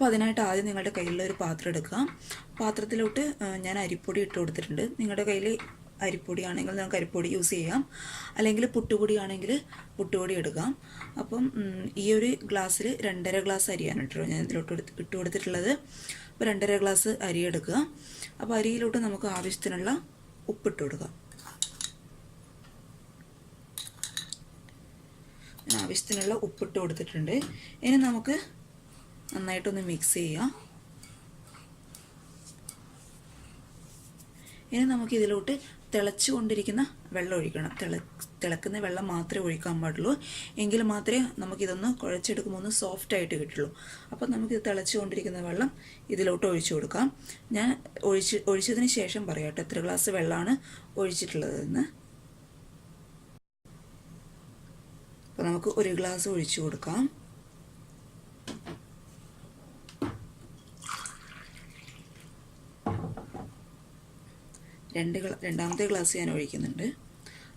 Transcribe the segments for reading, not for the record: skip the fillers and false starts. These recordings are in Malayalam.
അപ്പോൾ അതിനായിട്ട് ആദ്യം നിങ്ങളുടെ കയ്യിലുള്ള ഒരു പാത്രം എടുക്കുക. പാത്രത്തിലോട്ട് ഞാൻ അരിപ്പൊടി ഇട്ട് കൊടുത്തിട്ടുണ്ട്. നിങ്ങളുടെ കയ്യിൽ അരിപ്പൊടി ആണെങ്കിൽ നിങ്ങൾക്ക് അരിപ്പൊടി യൂസ് ചെയ്യാം, അല്ലെങ്കിൽ പുട്ടുപൊടി ആണെങ്കിൽ പുട്ടുപൊടി എടുക്കാം. അപ്പം ഈ ഒരു ഗ്ലാസ്സിൽ 2.5 ഗ്ലാസ് അരിയാണ് കേട്ടോ ഞാൻ ഇതിലോട്ട് ഇട്ട് കൊടുത്തിട്ടുള്ളത്. അപ്പോൾ 2.5 ഗ്ലാസ് അരി എടുക്കുക. അപ്പോൾ അരിയിലോട്ട് നമുക്ക് ആവശ്യത്തിനുള്ള ഉപ്പിട്ട് കൊടുക്കാം. ആവശ്യത്തിനുള്ള ഉപ്പിട്ട് കൊടുത്തിട്ടുണ്ട്. ഇനി നമുക്ക് നന്നായിട്ടൊന്ന് മിക്സ് ചെയ്യാം. ഇനി നമുക്ക് ഇതിലോട്ട് തിളച്ചുകൊണ്ടിരിക്കുന്ന വെള്ളം ഒഴിക്കണം. തിളക്കുന്ന വെള്ളം മാത്രമേ ഒഴിക്കാൻ പാടുള്ളൂ. എങ്കിൽ മാത്രമേ നമുക്കിതൊന്ന് കുഴച്ചെടുക്കുമ്പോൾ ഒന്ന് സോഫ്റ്റായിട്ട് കിട്ടുള്ളൂ. അപ്പം നമുക്ക് തിളച്ചുകൊണ്ടിരിക്കുന്ന വെള്ളം ഇതിലോട്ട് ഒഴിച്ചു കൊടുക്കാം. ഞാൻ ഒഴിച്ചതിന് ശേഷം പറയാം കേട്ടോ എത്ര ഗ്ലാസ് വെള്ളമാണ് ഒഴിച്ചിട്ടുള്ളതെന്ന്. അപ്പോൾ നമുക്ക് 1 ഗ്ലാസ് ഒഴിച്ചു കൊടുക്കാം. രണ്ടാമത്തെ ഗ്ലാസ് ഞാൻ ഒഴിക്കുന്നുണ്ട്.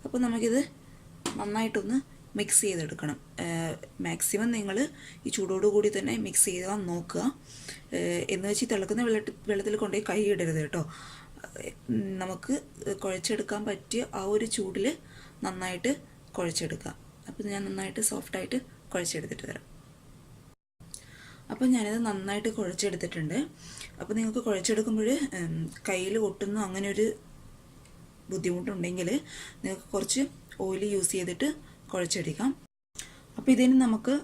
അപ്പോൾ നമുക്കിത് നന്നായിട്ടൊന്ന് മിക്സ് ചെയ്തെടുക്കണം. മാക്സിമം നിങ്ങൾ ഈ ചൂടോടുകൂടി തന്നെ മിക്സ് ചെയ്യാൻ നോക്കുക. എന്ന് വെച്ച് തിളക്കുന്ന വെള്ളത്തിൽ കൊണ്ടുപോയി കൈ ഇടരുത് കേട്ടോ. നമുക്ക് കുഴച്ചെടുക്കാൻ പറ്റിയ ആ ഒരു ചൂടിൽ നന്നായിട്ട് കുഴച്ചെടുക്കാം. അപ്പോൾ ഞാൻ നന്നായിട്ട് സോഫ്റ്റായിട്ട് കുഴച്ചെടുത്തിട്ട് തരാം. അപ്പോൾ ഞാനിത് നന്നായിട്ട് കുഴച്ചെടുത്തിട്ടുണ്ട്. അപ്പോൾ നിങ്ങൾക്ക് കുഴച്ചെടുക്കുമ്പോൾ കയ്യിൽ ഒട്ടുന്ന അങ്ങനെ ഒരു ബുദ്ധിമുട്ടുണ്ടെങ്കിൽ നിങ്ങൾക്ക് കുറച്ച് ഓയിൽ യൂസ് ചെയ്തിട്ട് കുഴച്ചെടുക്കാം. അപ്പോൾ ഇതിന് നമുക്ക്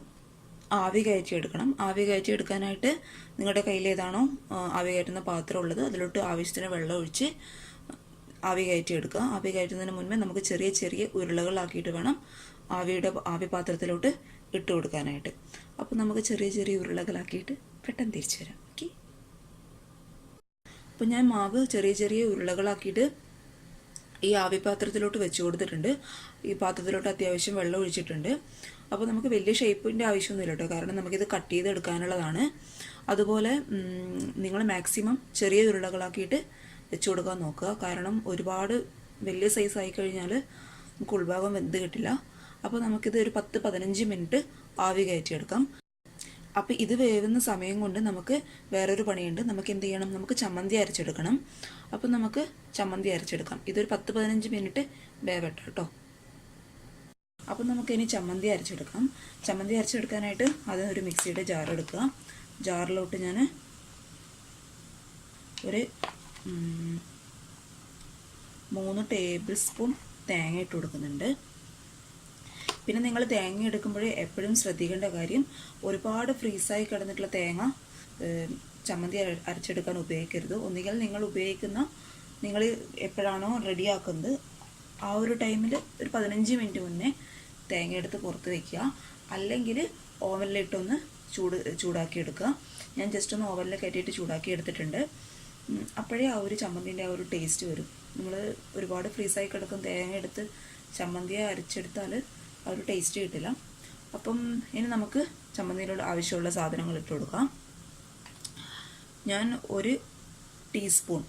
ആവി കയറ്റിയെടുക്കണം. ആവി കയറ്റിയെടുക്കാനായിട്ട് നിങ്ങളുടെ കയ്യിൽ ഏതാണോ ആവി കയറ്റുന്ന പാത്രം ഉള്ളത് അതിലോട്ട് ആവശ്യത്തിന് വെള്ളം ഒഴിച്ച് ആവി കയറ്റിയെടുക്കുക. ആവി കയറ്റുന്നതിന് മുൻപേ നമുക്ക് ചെറിയ ചെറിയ ഉരുളകളാക്കിയിട്ട് വേണം ആവി പാത്രത്തിലോട്ട് ഇട്ട് കൊടുക്കാനായിട്ട്. അപ്പോൾ നമുക്ക് ചെറിയ ചെറിയ ഉരുളകളാക്കിയിട്ട് പെട്ടെന്ന് തിരിച്ചു വരാം. ഓക്കെ. അപ്പോൾ ഞാൻ മാവ് ചെറിയ ചെറിയ ഉരുളകളാക്കിയിട്ട് ഈ ആവി പാത്രത്തിലോട്ട് വെച്ച് കൊടുത്തിട്ടുണ്ട്. ഈ പാത്രത്തിലോട്ട് അത്യാവശ്യം വെള്ളം ഒഴിച്ചിട്ടുണ്ട്. അപ്പോൾ നമുക്ക് വലിയ ഷേപ്പിൻ്റെ ആവശ്യമൊന്നുമില്ല കേട്ടോ, കാരണം നമുക്കിത് കട്ട് ചെയ്തെടുക്കാനുള്ളതാണ്. അതുപോലെ നിങ്ങൾ മാക്സിമം ചെറിയ ഉരുളകളാക്കിയിട്ട് വെച്ച് കൊടുക്കാൻ നോക്കുക. കാരണം ഒരുപാട് വലിയ സൈസ് ആയി കഴിഞ്ഞാൽ നമുക്ക് ഉൾഭാഗം വെന്ത് കിട്ടില്ല. അപ്പോൾ നമുക്കിത് ഒരു 10-15 മിനിറ്റ് ആവി കയറ്റിയെടുക്കാം. അപ്പോൾ ഇത് വേവുന്ന സമയം കൊണ്ട് നമുക്ക് വേറൊരു പണിയുണ്ട്. നമുക്ക് എന്ത് ചെയ്യണം, നമുക്ക് ചമ്മന്തി അരച്ചെടുക്കണം. അപ്പോൾ നമുക്ക് ചമ്മന്തി അരച്ചെടുക്കാം. ഇതൊരു 10-15 മിനിറ്റ് വേവട്ടെ കേട്ടോ. അപ്പോൾ നമുക്കിനി ചമ്മന്തി അരച്ചെടുക്കാം. ചമ്മന്തി അരച്ചെടുക്കാനായിട്ട് ആദ്യം ഒരു മിക്സിയുടെ ജാർ എടുക്കുക. ജാറിലോട്ട് ഞാൻ ഒരു 3 ടേബിൾ സ്പൂൺ തേങ്ങ ഇട്ട് കൊടുക്കുന്നുണ്ട്. പിന്നെ നിങ്ങൾ തേങ്ങ എടുക്കുമ്പോൾ എപ്പോഴും ശ്രദ്ധിക്കേണ്ട കാര്യം, ഒരുപാട് ഫ്രീസായി കിടന്നിട്ടുള്ള തേങ്ങ ചമ്മന്തി അരച്ചെടുക്കാൻ ഉപയോഗിക്കരുത്. ഒന്നുകിൽ നിങ്ങൾ എപ്പോഴാണോ റെഡിയാക്കുന്നത് ആ ഒരു ടൈമിൽ ഒരു 15 മിനിറ്റ് മുന്നേ തേങ്ങ എടുത്ത് പുറത്ത് വയ്ക്കുക. അല്ലെങ്കിൽ ഓവനിലിട്ടൊന്ന് ചൂടാക്കി എടുക്കുക. ഞാൻ ജസ്റ്റ് ഒന്ന് ഓവനിൽ കയറ്റിയിട്ട് ചൂടാക്കി എടുത്തിട്ടുണ്ട്. അപ്പോഴേ ആ ഒരു ചമ്മന്തിൻ്റെ ആ ഒരു ടേസ്റ്റ് വരും. നമ്മൾ ഒരുപാട് ഫ്രീസായി കിടക്കും തേങ്ങ എടുത്ത് ചമ്മന്തിയെ അരച്ചെടുത്താൽ ആ ഒരു ടേസ്റ്റ് കിട്ടില്ല. അപ്പം ഇനി നമുക്ക് ചമ്മന്തിയിലുള്ള ആവശ്യമുള്ള സാധനങ്ങൾ ഇട്ട് കൊടുക്കാം. ഞാൻ 1 ടീസ്പൂൺ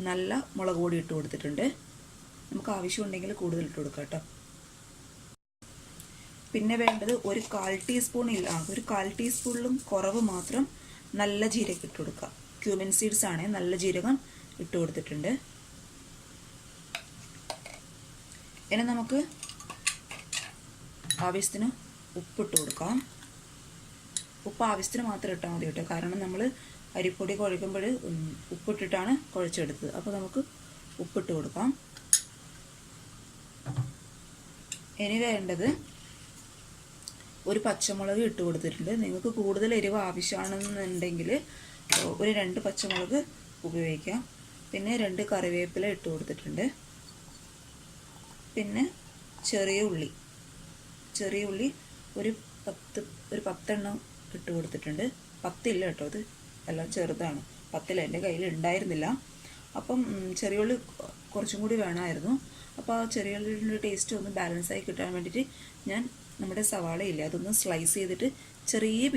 നല്ല മുളക് പൊടി ഇട്ട് കൊടുത്തിട്ടുണ്ട്. നമുക്ക് ആവശ്യമുണ്ടെങ്കിൽ കൂടുതൽ ഇട്ട് കൊടുക്കാം കേട്ടോ. പിന്നെ വേണ്ടത് ഒരു 1/4 ടീസ്പൂൺ ഇല്ല, ഒരു 1/4 ടീസ്പൂണിലും കുറവ് മാത്രം നല്ല ജീരകം ഇട്ട് കൊടുക്കുക. ക്യൂമിൻ സീഡ്സ് ആണ്, നല്ല ജീരകം ഇട്ട് കൊടുത്തിട്ടുണ്ട്. ഇനി നമുക്ക് ആവശ്യത്തിന് ഉപ്പിട്ട് കൊടുക്കാം. ഉപ്പ് ആവശ്യത്തിന് മാത്രം ഇട്ടാൽ മതി കേട്ടോ, കാരണം നമ്മൾ അരിപ്പൊടി കുഴയ്ക്കുമ്പോൾ ഉപ്പിട്ടിട്ടാണ് കുഴച്ചെടുത്തത്. അപ്പോൾ നമുക്ക് ഉപ്പിട്ട് കൊടുക്കാം. ഇനി വേണ്ടത് ഒരു പച്ചമുളക് ഇട്ട് കൊടുത്തിട്ടുണ്ട്. നിങ്ങൾക്ക് കൂടുതൽ എരിവ് ആവശ്യമാണെന്നുണ്ടെങ്കിൽ ഒരു 2 പച്ചമുളക് ഉപയോഗിക്കാം. പിന്നെ 2 കറിവേപ്പില ഇട്ട് കൊടുത്തിട്ടുണ്ട്. പിന്നെ ചെറിയ ഉള്ളി ഒരു 10 എണ്ണം ഇട്ട് കൊടുത്തിട്ടുണ്ട്. 10 ഇല്ല കേട്ടോ, അത് എല്ലാം ചെറുതാണ്. 10 എൻ്റെ കയ്യിൽ ഉണ്ടായിരുന്നില്ല. അപ്പം ചെറിയ ഉള്ളി കുറച്ചും കൂടി വേണമായിരുന്നു. അപ്പോൾ ആ ചെറിയ ഉള്ളിയുടെ ടേസ്റ്റ് ഒന്ന് ബാലൻസായി കിട്ടാൻ വേണ്ടിയിട്ട് ഞാൻ നമ്മുടെ സവാളയില്ല അതൊന്ന് സ്ലൈസ് ചെയ്തിട്ട് ചെറിയ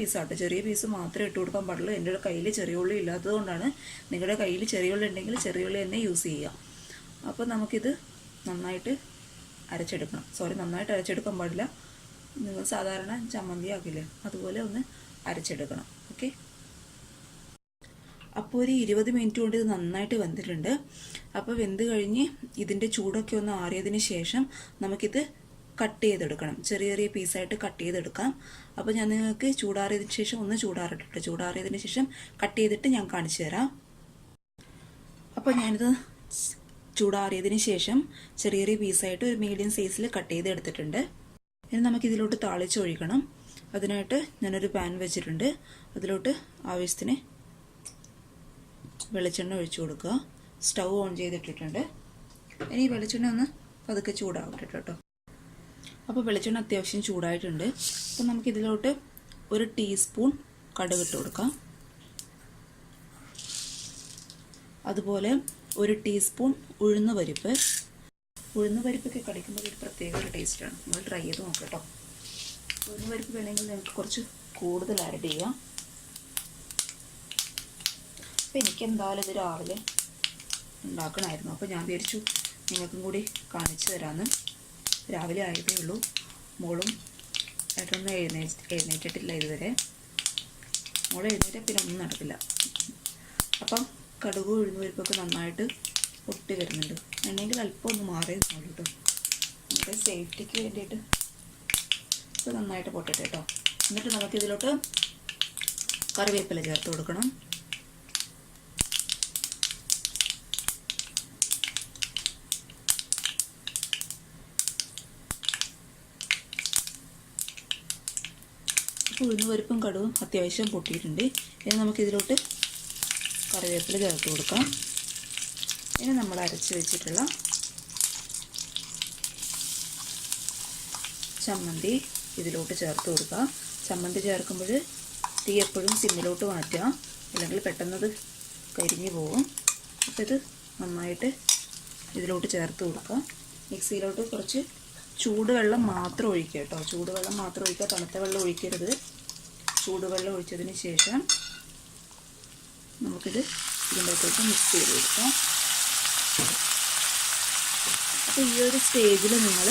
പീസ് മാത്രമേ ഇട്ട് കൊടുക്കാൻ പാടുള്ളൂ. എൻ്റെ കയ്യിൽ ചെറിയ ഉള്ളി ഇല്ലാത്തത് കൊണ്ടാണ്. നിങ്ങളുടെ കയ്യിൽ ചെറിയ ഉള്ളി ഉണ്ടെങ്കിൽ ചെറിയ ഉള്ളി തന്നെ യൂസ് ചെയ്യുക. അപ്പോൾ നമുക്കിത് നന്നായിട്ട് അരച്ചെടുക്കണം. നന്നായിട്ട് അരച്ചെടുക്കാൻ പാടില്ല. നിങ്ങൾ സാധാരണ ചമ്മന്തി ആക്കില്ലേ അതുപോലെ ഒന്ന് അരച്ചെടുക്കണം. ഓക്കെ. അപ്പോൾ ഒരു 20 മിനിറ്റ് കൊണ്ട് ഇത് നന്നായിട്ട് വെന്തിട്ടുണ്ട്. അപ്പോൾ വെന്ത് കഴിഞ്ഞ് ഇതിൻ്റെ ചൂടൊക്കെ ഒന്ന് ആറിയതിന് ശേഷം നമുക്കിത് കട്ട് ചെയ്തെടുക്കണം. ചെറിയ ചെറിയ പീസായിട്ട് കട്ട് ചെയ്തെടുക്കാം. അപ്പോൾ ഞാൻ നിങ്ങൾക്ക് ചൂടാറിയതിന് ശേഷം ഒന്ന് ചൂടാറിട്ടിട്ട് ചൂടാറിയതിന് ശേഷം കട്ട് ചെയ്തിട്ട് ഞാൻ കാണിച്ചു തരാം. അപ്പോൾ ഞാനിത് ചൂടാറിയതിന് ശേഷം ചെറിയ ചെറിയ പീസായിട്ട് ഒരു മീഡിയം സൈസിൽ കട്ട് ചെയ്ത് എടുത്തിട്ടുണ്ട്. ഇനി നമുക്കിതിലോട്ട് താളിച്ചൊഴിക്കണം. അതിനായിട്ട് ഞാനൊരു പാൻ വെച്ചിട്ടുണ്ട്. അതിലോട്ട് ആവശ്യത്തിന് വെളിച്ചെണ്ണ ഒഴിച്ചു കൊടുക്കുക. സ്റ്റൗ ഓൺ ചെയ്തിട്ടിട്ടുണ്ട്. ഇനി വെളിച്ചെണ്ണ ഒന്ന് പതുക്കെ ചൂടാവട്ടെ കേട്ടോ. അപ്പോൾ വെളിച്ചെണ്ണ അത്യാവശ്യം ചൂടായിട്ടുണ്ട്. അപ്പോൾ നമുക്കിതിലോട്ട് 1 ടീസ്പൂൺ കടുക് ഇട്ട് കൊടുക്കാം. അതുപോലെ 1 ടീസ്പൂൺ ഉഴുന്ന് പരിപ്പൊക്കെ കടിക്കുമ്പോൾ ഒരു പ്രത്യേക ഒരു ടേസ്റ്റാണ്. നമ്മൾ ട്രൈ ചെയ്ത് നോക്കാം കേട്ടോ. ഉഴുന്ന് പരിപ്പ് വേണമെങ്കിൽ നിങ്ങൾക്ക് കുറച്ച് കൂടുതൽ ആഡ് ചെയ്യാം. അപ്പോൾ എനിക്ക് എന്തായാലും ഇത് രാവിലെ ഉണ്ടാക്കണമായിരുന്നു. അപ്പോൾ ഞാൻ വിചാരിച്ചു നിങ്ങൾക്കും കൂടി കാണിച്ചു തരാമെന്ന്. രാവിലെ ആയതേ ഉള്ളൂ. മോളും ഏട്ടൊന്നും എഴുന്നേറ്റിട്ടില്ല ഇതുവരെ. മോൾ എഴുന്നേറ്റാൽ പിന്നെ ഒന്നും നടക്കില്ല. അപ്പം കടുക് ഉഴുന്ന് പരിപ്പൊക്കെ നന്നായിട്ട് പൊട്ടി വരുന്നുണ്ട്. എണ്ണയെങ്കിൽ അല്പം ഒന്ന് മാറി നിന്നോളൂ കേട്ടോ. നമ്മുടെ സേഫ്റ്റിക്ക് വേണ്ടിയിട്ട് ഇത് നന്നായിട്ട് പൊട്ടട്ടെ കേട്ടോ. എന്നിട്ട് നമുക്കിതിലോട്ട് കറിവേപ്പില ചേർത്ത് കൊടുക്കണം. ഉഴുന്ന് പരിപ്പും കടുവും അത്യാവശ്യം പൊട്ടിയിട്ടുണ്ട്. ഇനി നമുക്കിതിലോട്ട് കറിവേപ്പില ചേർത്ത് കൊടുക്കാം. ഇനി നമ്മൾ അരച്ച് വെച്ചിട്ടുള്ള ചമ്മന്തി ഇതിലോട്ട് ചേർത്ത് കൊടുക്കുക. ചമ്മന്തി ചേർക്കുമ്പോൾ തീ എപ്പോഴും സിമ്മിലോട്ട് മാറ്റുക, അല്ലെങ്കിൽ പെട്ടെന്നത് കരിഞ്ഞു പോകും. അപ്പോൾ ഇത് നന്നായിട്ട് ഇതിലോട്ട് ചേർത്ത് കൊടുക്കുക. മിക്സിയിലോട്ട് കുറച്ച് ചൂടുവെള്ളം മാത്രം ഒഴിക്കുക കേട്ടോ. ചൂടുവെള്ളം മാത്രം ഒഴിക്കുക, തണുത്ത വെള്ളം ഒഴിക്കരുത്. ചൂടുവെള്ളം ഒഴിച്ചതിന് ശേഷം നമുക്കിത് ഇതിൻ്റെ അകത്തോട്ട് മിക്സ് ചെയ്ത് കൊടുക്കാം. അപ്പോൾ ഈ ഒരു സ്റ്റേജിൽ നിങ്ങൾ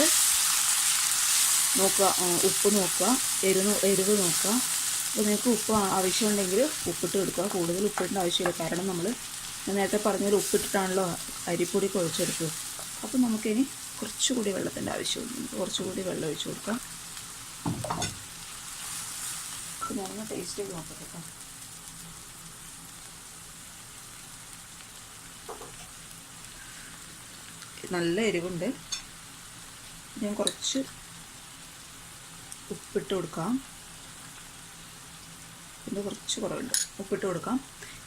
നോക്കുക, ഉപ്പ് നോക്കുക, എരിവ് നോക്കുക. അപ്പോൾ നിങ്ങൾക്ക് ഉപ്പ് ആവശ്യമുണ്ടെങ്കിൽ ഉപ്പിട്ട് കൊടുക്കുക. കൂടുതൽ ഉപ്പിടേണ്ട ആവശ്യമില്ല, കാരണം നമ്മൾ നേരത്തെ പറഞ്ഞ ഉപ്പിട്ടിട്ടാണല്ലോ അരിപ്പൊടി കുഴച്ചെടുക്കുക. അപ്പോൾ നമുക്കിനി കുറച്ചുകൂടി വെള്ളത്തിൻ്റെ ആവശ്യമുണ്ട്. കുറച്ചുകൂടി വെള്ളം ഒഴിച്ച് കൊടുക്കാം. അപ്പോൾ ഞാനൊന്ന് ടേസ്റ്റ് ചെയ്ത് നോക്കട്ടെ കേട്ടോ. നല്ല എരിവുണ്ട്. ഞാൻ കുറച്ച് ഉപ്പിട്ട് കൊടുക്കാം. പിന്നെ കുറച്ച് കുറവുണ്ട്, ഉപ്പിട്ട് കൊടുക്കാം.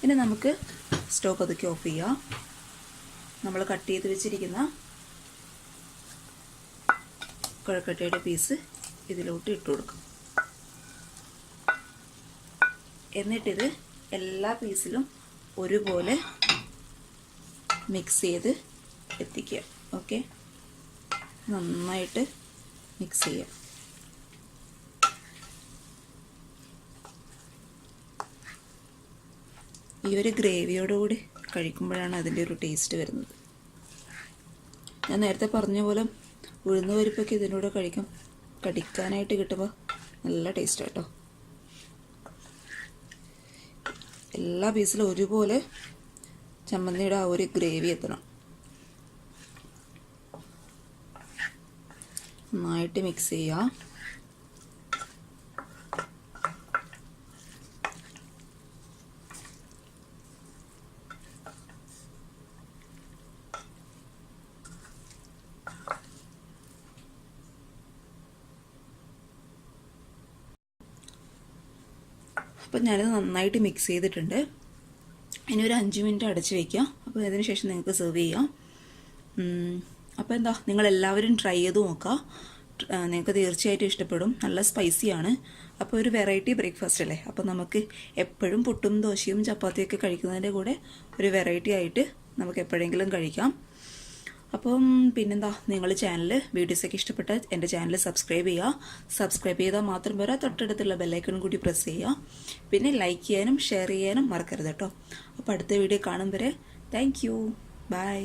ഇനി നമുക്ക് സ്റ്റവ് പതുക്കെ ഓഫ് ചെയ്യാം. നമ്മൾ കട്ട് ചെയ്ത് വെച്ചിരിക്കുന്ന കൊഴക്കട്ടയുടെ പീസ് ഇതിലോട്ട് ഇട്ട് കൊടുക്കാം. എന്നിട്ടിത് എല്ലാ പീസിലും ഒരുപോലെ മിക്സ് ചെയ്ത് എത്തിക്കുക. ഓക്കെ, നന്നായിട്ട് മിക്സ് ചെയ്യുക. ഈ ഒരു ഗ്രേവിയോടുകൂടി കഴിക്കുമ്പോഴാണ് അതിൻ്റെ ഒരു ടേസ്റ്റ് വരുന്നത്. ഞാൻ നേരത്തെ പറഞ്ഞ പോലെ ഉഴുന്ന് പരിപ്പൊക്കെ ഇതിനൂടെ കടിക്കാനായിട്ട് കിട്ടുമ്പോൾ നല്ല ടേസ്റ്റ് കേട്ടോ. എല്ലാ പീസിലും ഒരുപോലെ ചമ്മന്തിയുടെ ആ ഒരു ഗ്രേവി എത്തണം. നന്നായിട്ട് മിക്സ് ചെയ്യുക. അപ്പം ഞാനിത് നന്നായിട്ട് മിക്സ് ചെയ്തിട്ടുണ്ട്. ഇനി ഒരു 5 മിനിറ്റ് അടച്ച് വയ്ക്കുക. അപ്പോൾ അതിന് ശേഷം നിങ്ങൾക്ക് സെർവ് ചെയ്യാം. അപ്പോൾ എന്താ, നിങ്ങളെല്ലാവരും ട്രൈ ചെയ്ത് നോക്കുക. നിങ്ങൾക്ക് തീർച്ചയായിട്ടും ഇഷ്ടപ്പെടും. നല്ല സ്പൈസിയാണ്. അപ്പോൾ ഒരു വെറൈറ്റി ബ്രേക്ക്ഫാസ്റ്റ് അല്ലേ. അപ്പോൾ നമുക്ക് എപ്പോഴും പുട്ടും ദോശയും ചപ്പാത്തിയൊക്കെ കഴിക്കുന്നതിൻ്റെ കൂടെ ഒരു വെറൈറ്റി ആയിട്ട് നമുക്ക് എപ്പോഴെങ്കിലും കഴിക്കാം. അപ്പം പിന്നെന്താ, നിങ്ങൾ വീഡിയോസൊക്കെ ഇഷ്ടപ്പെട്ടാൽ എൻ്റെ ചാനൽ സബ്സ്ക്രൈബ് ചെയ്യുക. സബ്സ്ക്രൈബ് ചെയ്താൽ മാത്രം പോരാ, തൊട്ടടുത്തുള്ള ബെല്ലൈക്കൺ കൂടി പ്രസ് ചെയ്യുക. പിന്നെ ലൈക്ക് ചെയ്യാനും ഷെയർ ചെയ്യാനും മറക്കരുത് കേട്ടോ. അപ്പോൾ അടുത്ത വീഡിയോ കാണും വരെ താങ്ക് യു. ബൈ.